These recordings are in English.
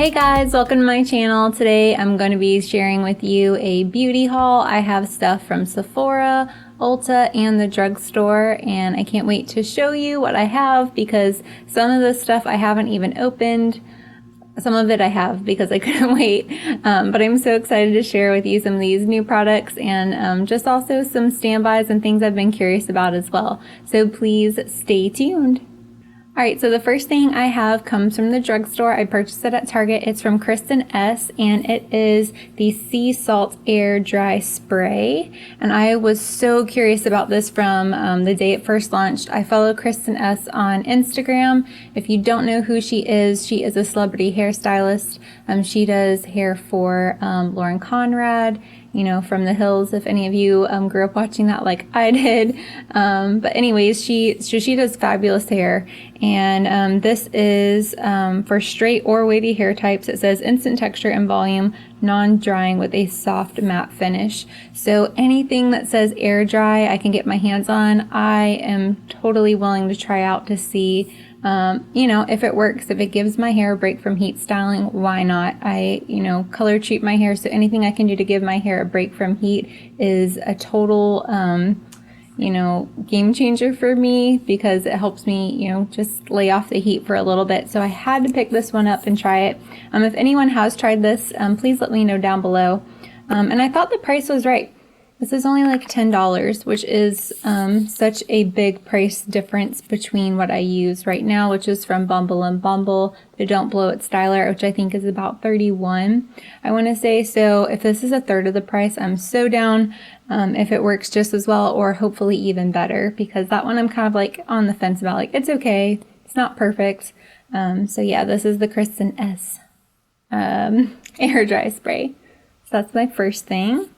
Hey guys, welcome to my channel. Today I'm going to be sharing with you a beauty haul. I have stuff from Sephora, Ulta, and the drugstore, and I can't wait to show you what I have because some of the stuff I haven't even opened. Some of it I have because I couldn't wait, but I'm so excited to share with you some of these new products and just also some standbys and things I've been curious about as well. So please stay tuned. Alright, so the first thing I have comes from the drugstore. I purchased it at Target. It's from Kristin S, and it is the Sea Salt Air Dry Spray. And I was so curious about this from the day it first launched. I follow Kristin S on Instagram. If you don't know who she is a celebrity hairstylist. She does hair for Lauren Conrad, you know, from The Hills, if any of you grew up watching that like I did. But anyways, she does fabulous hair. And this is for straight or wavy hair types. It says instant texture and volume, non-drying with a soft matte finish. So anything that says air dry, I can get my hands on. I am totally willing to try out to see you know, if it works, if it gives my hair a break from heat styling, why not? I, you know, color treat my hair, so anything I can do to give my hair a break from heat is a total, you know, game changer for me because it helps me, you know, just lay off the heat for a little bit. So I had to pick this one up and try it. If anyone has tried this, please let me know down below. And I thought the price was right. This is only like $10, which is such a big price difference between what I use right now, which is from Bumble and Bumble, the Don't Blow It Styler, which I think is about $31, I want to say. So if this is a third of the price, I'm so down if it works just as well or hopefully even better, because that one I'm kind of like on the fence about, like, it's okay, it's not perfect. So yeah, this is the Kristin S Air Dry Spray. So that's my first thing.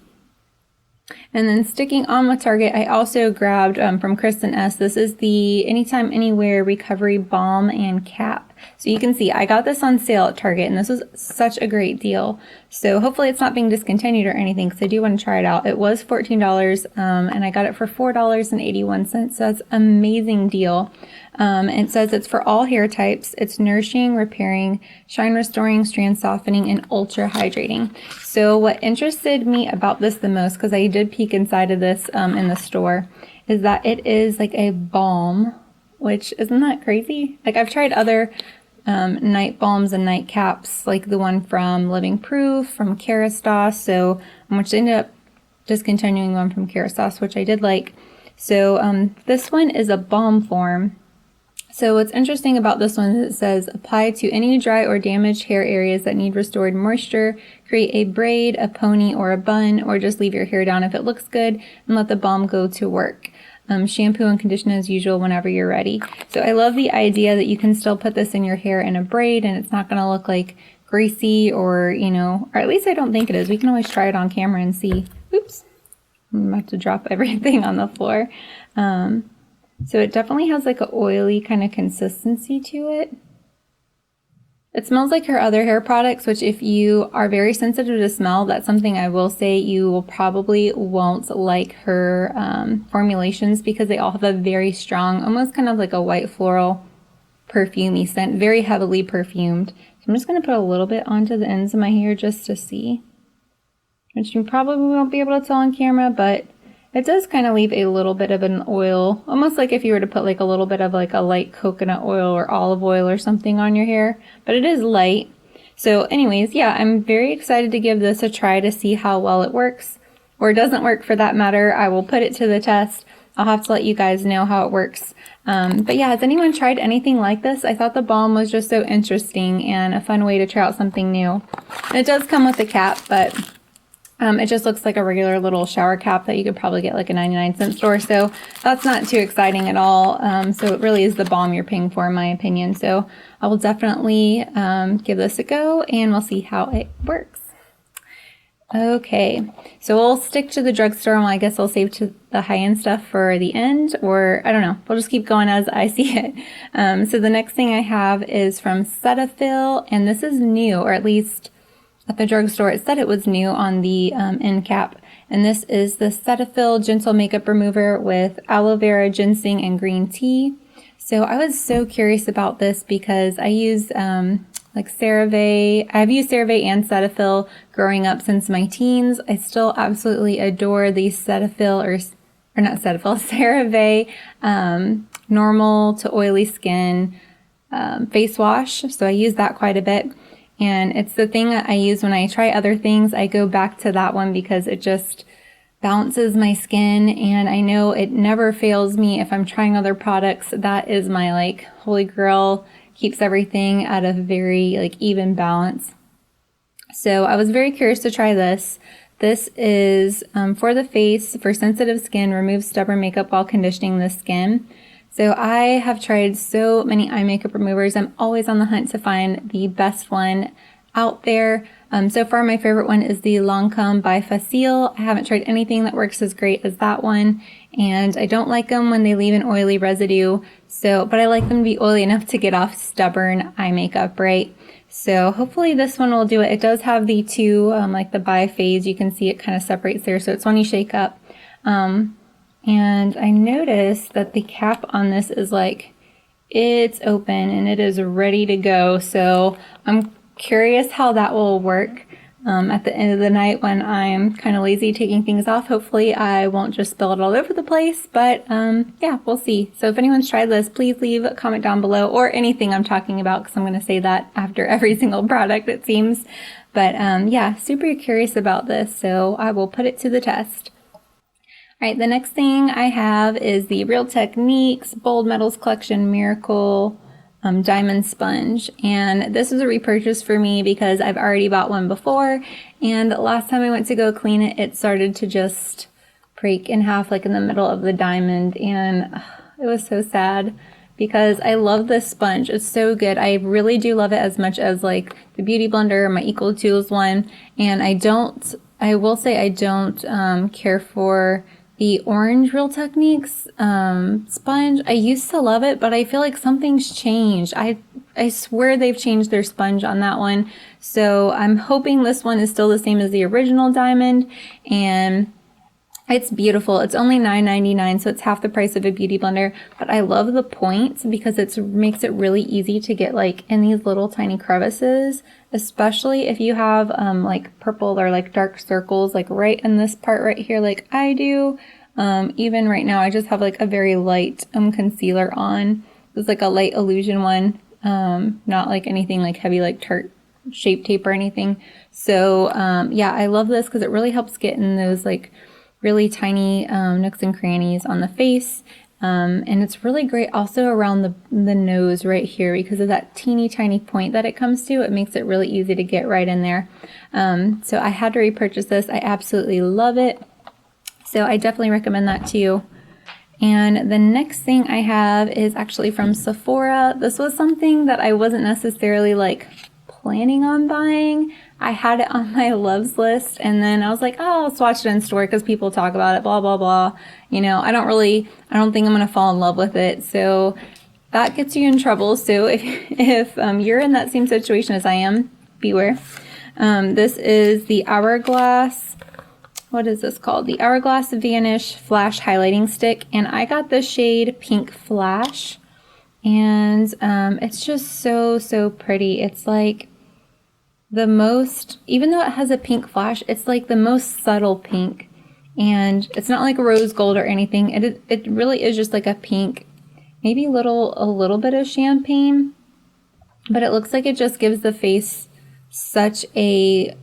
And then sticking on with Target, I also grabbed from Kristin S. This is the Anytime Anywhere Recovery Balm and Cap. So you can see I got this on sale at Target, and this was such a great deal. So hopefully it's not being discontinued or anything, because I do want to try it out. It was $14, and I got it for $4.81. So that's an amazing deal. It says it's for all hair types. It's nourishing, repairing, shine restoring, strand softening, and ultra hydrating. So what interested me about this the most, because I did peek inside of this in the store, is that it is like a balm, which isn't that crazy? Like, I've tried other night balms and night caps, like the one from Living Proof, from Kerastase, so which ended up discontinuing one from Kerastase, which I did like. So this one is a balm form. So what's interesting about this one is it says apply to any dry or damaged hair areas that need restored moisture, create a braid, a pony, or a bun, or just leave your hair down if it looks good and let the balm go to work. Shampoo and condition as usual whenever you're ready. So I love the idea that you can still put this in your hair in a braid and it's not going to look like greasy, or, you know, or at least I don't think it is. We can always try it on camera and see. Oops, I'm about to drop everything on the floor. So it definitely has like an oily kind of consistency to it. It smells like her other hair products, which if you are very sensitive to smell, that's something I will say you will probably won't like her formulations, because they all have a very strong, almost kind of like a white floral perfumey scent, very heavily perfumed. So I'm just going to put a little bit onto the ends of my hair just to see, which you probably won't be able to tell on camera, but it does kind of leave a little bit of an oil, almost like if you were to put like a little bit of like a light coconut oil or olive oil or something on your hair, but it is light. So anyways, yeah, I'm very excited to give this a try to see how well it works, or doesn't work for that matter. I will put it to the test. I'll have to let you guys know how it works. But yeah, has anyone tried anything like this? I thought the balm was just so interesting and a fun way to try out something new. And it does come with a cap, but it just looks like a regular little shower cap that you could probably get like a 99-cent store. So that's not too exciting at all. So it really is the balm you're paying for, in my opinion. So I will definitely give this a go, and we'll see how it works. Okay, so we'll stick to the drugstore, and I guess I'll save to the high-end stuff for the end, or I don't know. We'll just keep going as I see it. So the next thing I have is from Cetaphil, and this is new, or at least at the drugstore it said it was new on the end cap. And this is the Cetaphil Gentle Makeup Remover with aloe vera, ginseng, and green tea. So I was so curious about this because I use like CeraVe. I've used CeraVe and Cetaphil growing up since my teens. I still absolutely adore the Cetaphil or not Cetaphil, CeraVe normal to oily skin face wash. So I use that quite a bit. And it's the thing that I use when I try other things. I go back to that one because it just balances my skin, and I know it never fails me if I'm trying other products. That is my like holy grail, keeps everything at a very like even balance. So I was very curious to try this. This is for the face, for sensitive skin, removes stubborn makeup while conditioning the skin. So I have tried so many eye makeup removers. I'm always on the hunt to find the best one out there. So far my favorite one is the Lancome by Facile. I haven't tried anything that works as great as that one, and I don't like them when they leave an oily residue. But I like them to be oily enough to get off stubborn eye makeup, right? So hopefully this one will do it. It does have the two, like the biphase. You can see it kind of separates there, so it's one you shake up. And I noticed that the cap on this is like, it's open and it is ready to go. So I'm curious how that will work at the end of the night when I'm kind of lazy taking things off. Hopefully I won't just spill it all over the place, but yeah, we'll see. So if anyone's tried this, please leave a comment down below, or anything I'm talking about, because I'm going to say that after every single product it seems. But yeah, super curious about this, so I will put it to the test. All right, the next thing I have is the Real Techniques Bold Metals Collection Miracle Diamond Sponge, and this is a repurchase for me because I've already bought one before, and last time I went to go clean it, it started to just break in half like in the middle of the diamond, and it was so sad because I love this sponge. It's so good. I really do love it as much as like the Beauty Blender, my Equal Tools one, and I will say I don't care for the orange Real Techniques sponge. I used to love it, but I feel like something's changed. I swear they've changed their sponge on that one. So I'm hoping this one is still the same as the original diamond, and it's beautiful. It's only $9.99, so it's half the price of a Beauty Blender, but I love the points because it makes it really easy to get like in these little tiny crevices, especially if you have like purple or like dark circles like right in this part right here like I do. Even right now I just have like a very light concealer on. It's like a light illusion one, not like anything like heavy like Tarte Shape Tape or anything. So yeah, I love this because it really helps get in those like really tiny nooks and crannies on the face, and it's really great also around the nose right here because of that teeny tiny point that it comes to. It makes it really easy to get right in there. So I had to repurchase this. I absolutely love it, so I definitely recommend that to you. And the next thing I have is actually from Sephora. This was something that I wasn't necessarily like planning on buying. I had it on my loves list, and then I was like, oh, I'll swatch it in store because people talk about it, blah, blah, blah. You know, I don't think I'm going to fall in love with it. So that gets you in trouble. So if you're in that same situation as I am, beware. This is the Hourglass. What is this called? The Hourglass Vanish Flash Highlighting Stick. And I got the shade Pink Flash. And it's just so, so pretty. It's like the most, even though it has a pink flash, it's like the most subtle pink, and it's not like rose gold or anything. It really is just like a pink, maybe a little bit of champagne, but it looks like it just gives the face such a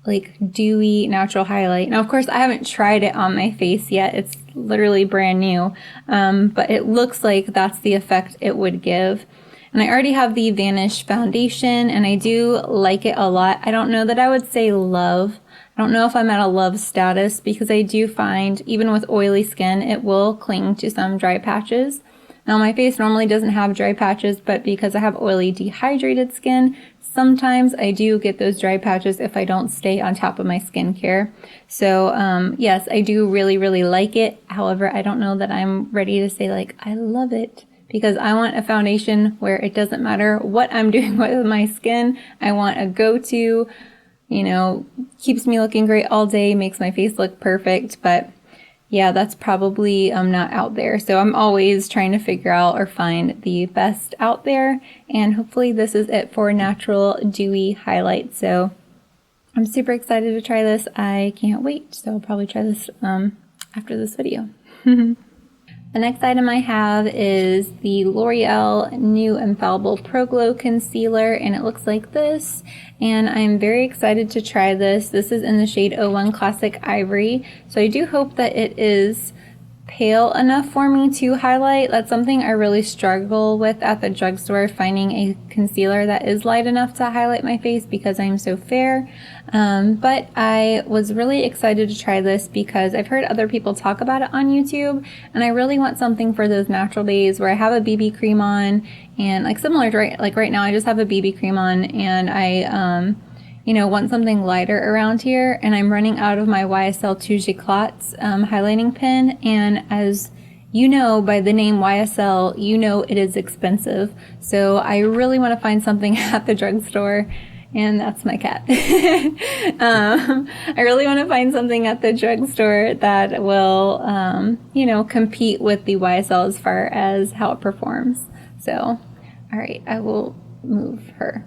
like dewy natural highlight. Now of course I haven't tried it on my face yet, it's literally brand new, but it looks like that's the effect it would give. And I already have the Vanish foundation, and I do like it a lot. I don't know that I would say love. I don't know if I'm at a love status, because I do find, even with oily skin, it will cling to some dry patches. Now, my face normally doesn't have dry patches, but because I have oily, dehydrated skin, sometimes I do get those dry patches if I don't stay on top of my skincare. So, yes, I do really, really like it. However, I don't know that I'm ready to say, like, I love it. Because I want a foundation where it doesn't matter what I'm doing with my skin. I want a go-to, you know, keeps me looking great all day, makes my face look perfect. But yeah, that's probably not out there. So I'm always trying to figure out or find the best out there. And hopefully this is it for natural dewy highlight. So I'm super excited to try this. I can't wait. So I'll probably try this after this video. The next item I have is the L'Oreal New Infallible Pro Glow Concealer, and it looks like this. And I'm very excited to try this. This is in the shade 01 Classic Ivory. So I do hope that it is pale enough for me to highlight. That's something I really struggle with at the drugstore, finding a concealer that is light enough to highlight my face because I'm so fair. But I was really excited to try this because I've heard other people talk about it on YouTube, and I really want something for those natural days where I have a BB cream on, and like similar to right now I just have a BB cream on, and I you know, want something lighter around here, and I'm running out of my YSL Touche Éclats highlighting pen, and as you know by the name YSL, you know it is expensive. So I really want to find something at the drugstore, and that's my cat. I really want to find something at the drugstore that will, you know, compete with the YSL as far as how it performs. So, all right, I will move her.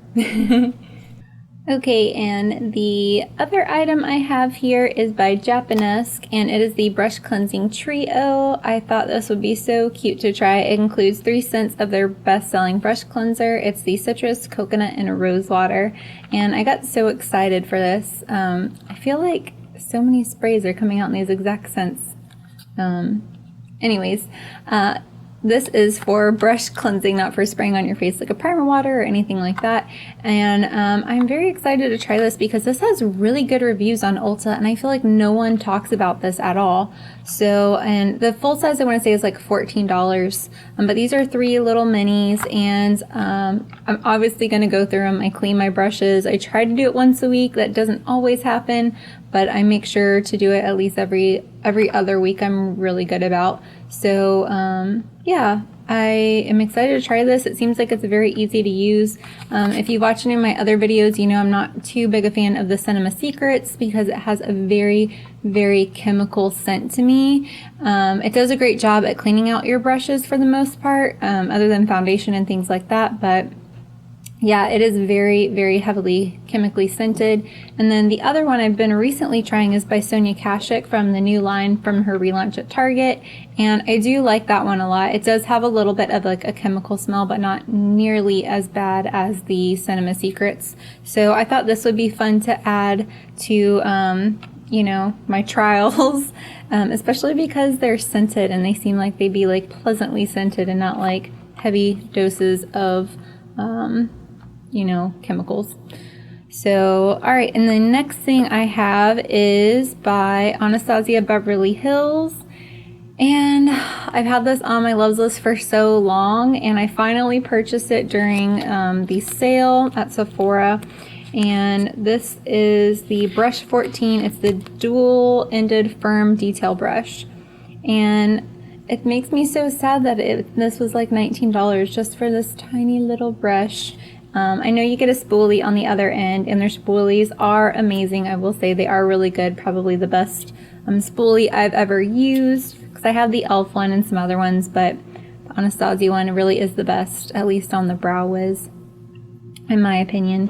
Okay, and the other item I have here is by Japonesque, and it is the Brush Cleansing Trio. I thought this would be so cute to try. It includes 3 scents of their best-selling brush cleanser. It's the Citrus, Coconut, and Rosewater, and I got so excited for this. I feel like so many sprays are coming out in these exact scents. Anyways, this is for brush cleansing, not for spraying on your face like a primer water or anything like that. And I'm very excited to try this because this has really good reviews on Ulta, and I feel like no one talks about this at all. So, and the full size I want to say is like $14, but these are 3 little minis, and I'm obviously going to go through them. I clean my brushes. I try to do it once a week. That doesn't always happen, but I make sure to do it at least every other week. I'm really good about. So yeah, I am excited to try this. It seems like it's very easy to use. If you've watched any of my other videos, you know I'm not too big a fan of the Cinema Secrets because it has a very, very chemical scent to me. It does a great job at cleaning out your brushes for the most part, other than foundation and things like that, but yeah, it is very, very heavily chemically scented. And then the other one I've been recently trying is by Sonia Kashuk from the new line from her relaunch at Target. And I do like that one a lot. It does have a little bit of like a chemical smell, but not nearly as bad as the Cinema Secrets. So I thought this would be fun to add to, you know, my trials, especially because they're scented and they seem like they'd be like pleasantly scented and not like heavy doses of, you know, chemicals. So, all right, and the next thing I have is by Anastasia Beverly Hills, and I've had this on my loves list for so long, and I finally purchased it during the sale at Sephora, and this is the Brush 14. It's the dual-ended firm detail brush, and it makes me so sad that this was like $19 just for this tiny little brush. I know you get a spoolie on the other end, and their spoolies are amazing. I will say they are really good, probably the best spoolie I've ever used, because I have the e.l.f. one and some other ones, but the Anastasia one really is the best, at least on the brow wiz, in my opinion.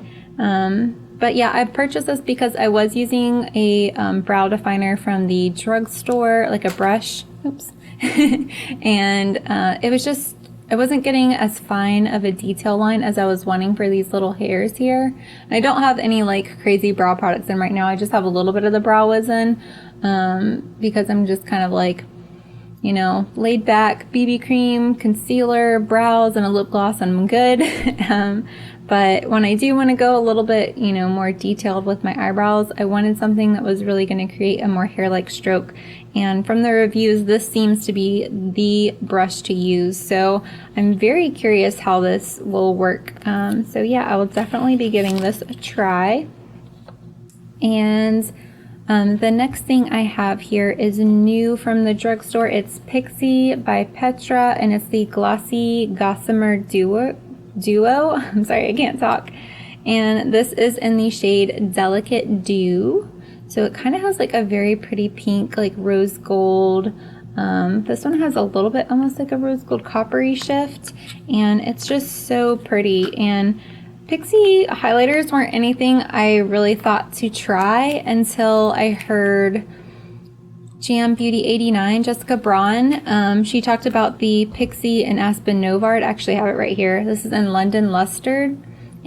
But yeah, I purchased this because I was using a brow definer from the drugstore, like a brush, oops, and it was just, I wasn't getting as fine of a detail line as I was wanting for these little hairs here. And I don't have any like crazy brow products in right now. I just have a little bit of the brow wiz in because I'm just kind of like, you know, laid back, BB cream, concealer, brows, and a lip gloss, and I'm good. But when I do want to go a little bit, you know, more detailed with my eyebrows, I wanted something that was really going to create a more hair-like stroke. And from the reviews, this seems to be the brush to use. So I'm very curious how this will work. So yeah, I will definitely be giving this a try. And the next thing I have here is new from the drugstore. It's Pixi by Petra, and it's the Glossy Gossemer Duo. I'm sorry, I can't talk. And this is in the shade Delicate Dew. So it kind of has like a very pretty pink, like rose gold. This one has a little bit almost like a rose gold coppery shift, and it's just so pretty. And Pixi highlighters weren't anything I really thought to try until I heard Jam Beauty 89, Jessica Braun. She talked about the Pixi and Aspen Novart. I actually have it right here. This is in London Lustre.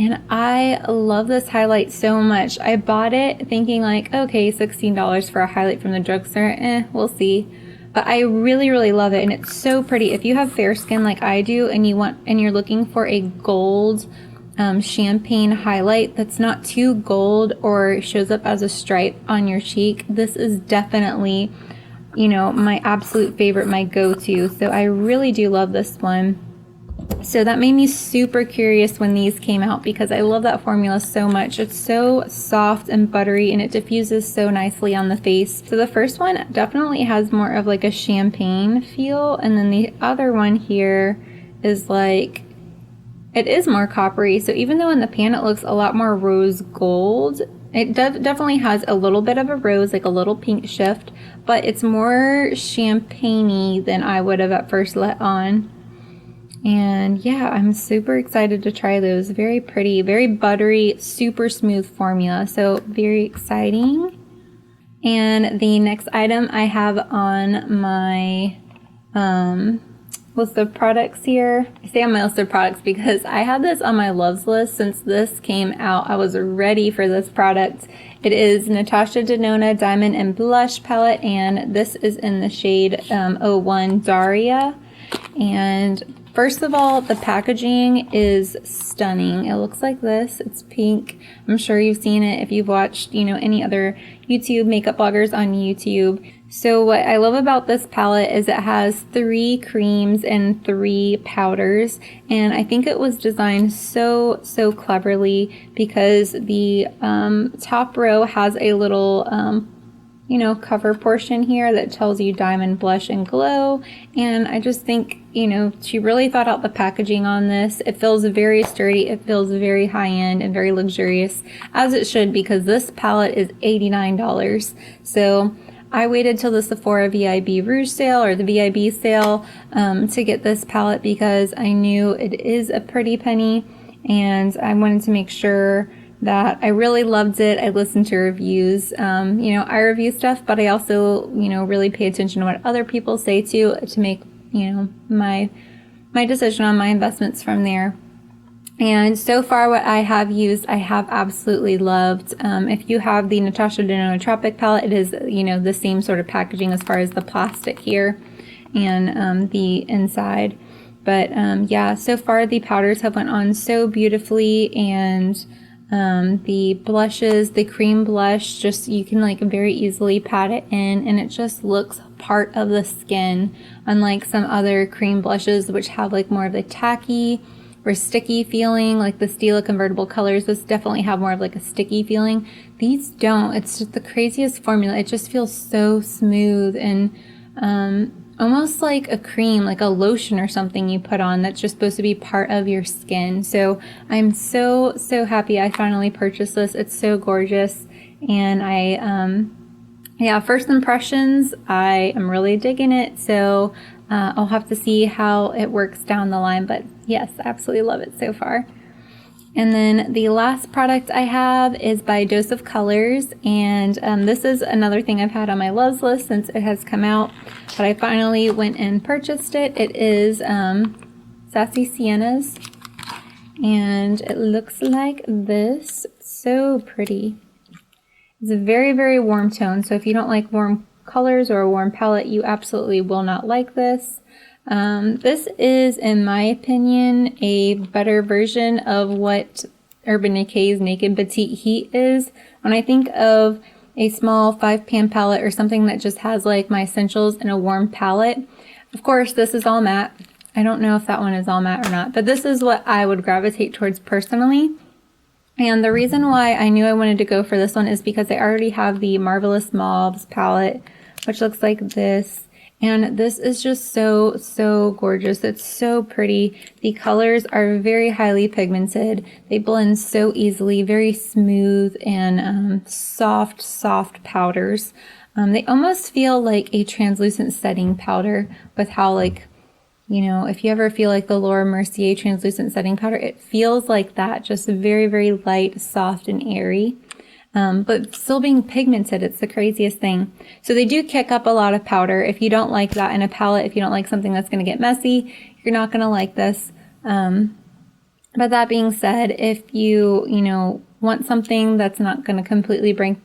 And I love this highlight so much. I bought it thinking like, okay, $16 for a highlight from the drugstore. We'll see. But I really, really love it. And it's so pretty. If you have fair skin like I do and you're looking for a gold champagne highlight that's not too gold or shows up as a stripe on your cheek, this is definitely, you know, my absolute favorite, my go-to. So I really do love this one. So that made me super curious when these came out because I love that formula so much. It's so soft and buttery and it diffuses so nicely on the face. So the first one definitely has more of like a champagne feel, and then the other one here is like, it is more coppery. So even though in the pan it looks a lot more rose gold, it definitely has a little bit of a rose, like a little pink shift, but it's more champagne-y than I would have at first let on. And yeah, I'm super excited to try those. Very pretty, very buttery, super smooth formula. So very exciting. And the next item I have on my list of products here. I say on my list of products because I had this on my loves list since this came out. I was ready for this product. It is Natasha Genoa Diamond and Blush Palette, and this is in the shade 01 Darya. And first of all, the packaging is stunning. It looks like this. It's pink. I'm sure you've seen it if you've watched, you know, any other YouTube makeup bloggers on YouTube. So what I love about this palette is it has 3 creams and 3 powders, and I think it was designed so cleverly because the top row has a little you know, cover portion here that tells you diamond, blush, and glow. And I just think, you know, she really thought out the packaging on this. It feels very sturdy. It feels very high-end and very luxurious, as it should, because this palette is $89. So I waited till the Sephora VIB Rouge sale or the VIB sale to get this palette because I knew it is a pretty penny, and I wanted to make sure that I really loved it. I listened to reviews. You know, I review stuff, but I also, you know, really pay attention to what other people say too, to make, you know, my decision on my investments from there. And so far what I have used, I have absolutely loved. If you have the Natasha Genoa Tropic palette, it is, you know, the same sort of packaging as far as the plastic here and the inside. But yeah, so far the powders have went on so beautifully, and the blushes, the cream blush, just you can like very easily pat it in and it just looks part of the skin, unlike some other cream blushes which have like more of the tacky or sticky feeling. Like the Stila convertible colors, those definitely have more of like a sticky feeling. These don't. It's just the craziest formula. It just feels so smooth and almost like a cream, like a lotion or something you put on that's just supposed to be part of your skin. So I'm so happy I finally purchased this. It's so gorgeous. And yeah, first impressions, I am really digging it. So I'll have to see how it works down the line. But yes, absolutely love it so far. And then the last product I have is by Dose of Colors, and this is another thing I've had on my loves list since it has come out, but I finally went and purchased it. It is Sassy Siennas, and it looks like this. It's so pretty. It's a very warm tone, so if you don't like warm colors or a warm palette, you absolutely will not like this. This is, in my opinion, a better version of what Urban Decay's Naked Petite Heat is. When I think of a small 5-pan palette or something that just has like my essentials in a warm palette, of course this is all matte. I don't know if that one is all matte or not, but this is what I would gravitate towards personally. And the reason why I knew I wanted to go for this one is because I already have the Marvelous Mauves palette, which looks like this. And this is just so gorgeous. It's so pretty. The colors are very highly pigmented. They blend so easily, very smooth and soft powders. They almost feel like a translucent setting powder with how, like, you know, if you ever feel like the Laura Mercier translucent setting powder, it feels like that, just very light, soft, and airy. But still being pigmented, it's the craziest thing. So they do kick up a lot of powder. If you don't like that in a palette, if you don't like something that's going to get messy, you're not going to like this. But that being said, if you know, want something that's not going to completely break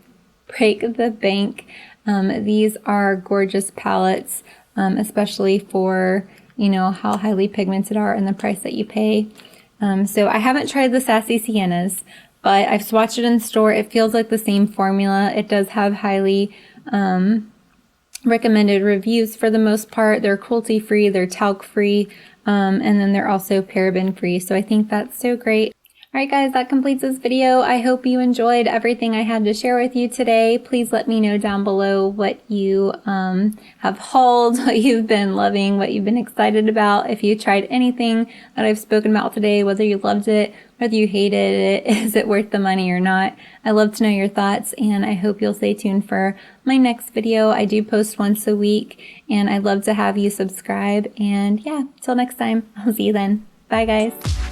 the bank, these are gorgeous palettes, especially for, you know, how highly pigmented are and the price that you pay. So I haven't tried the Sassy Siennas, but I've swatched it in store. It feels like the same formula. It does have highly recommended reviews for the most part. They're cruelty-free, they're talc-free, and then they're also paraben-free. So I think that's so great. Alright guys, that completes this video. I hope you enjoyed everything I had to share with you today. Please let me know down below what you have hauled, what you've been loving, what you've been excited about. If you tried anything that I've spoken about today, whether you loved it, whether you hated it, is it worth the money or not? I love to know your thoughts, and I hope you'll stay tuned for my next video. I do post once a week, and I'd love to have you subscribe. And yeah, till next time, I'll see you then. Bye guys.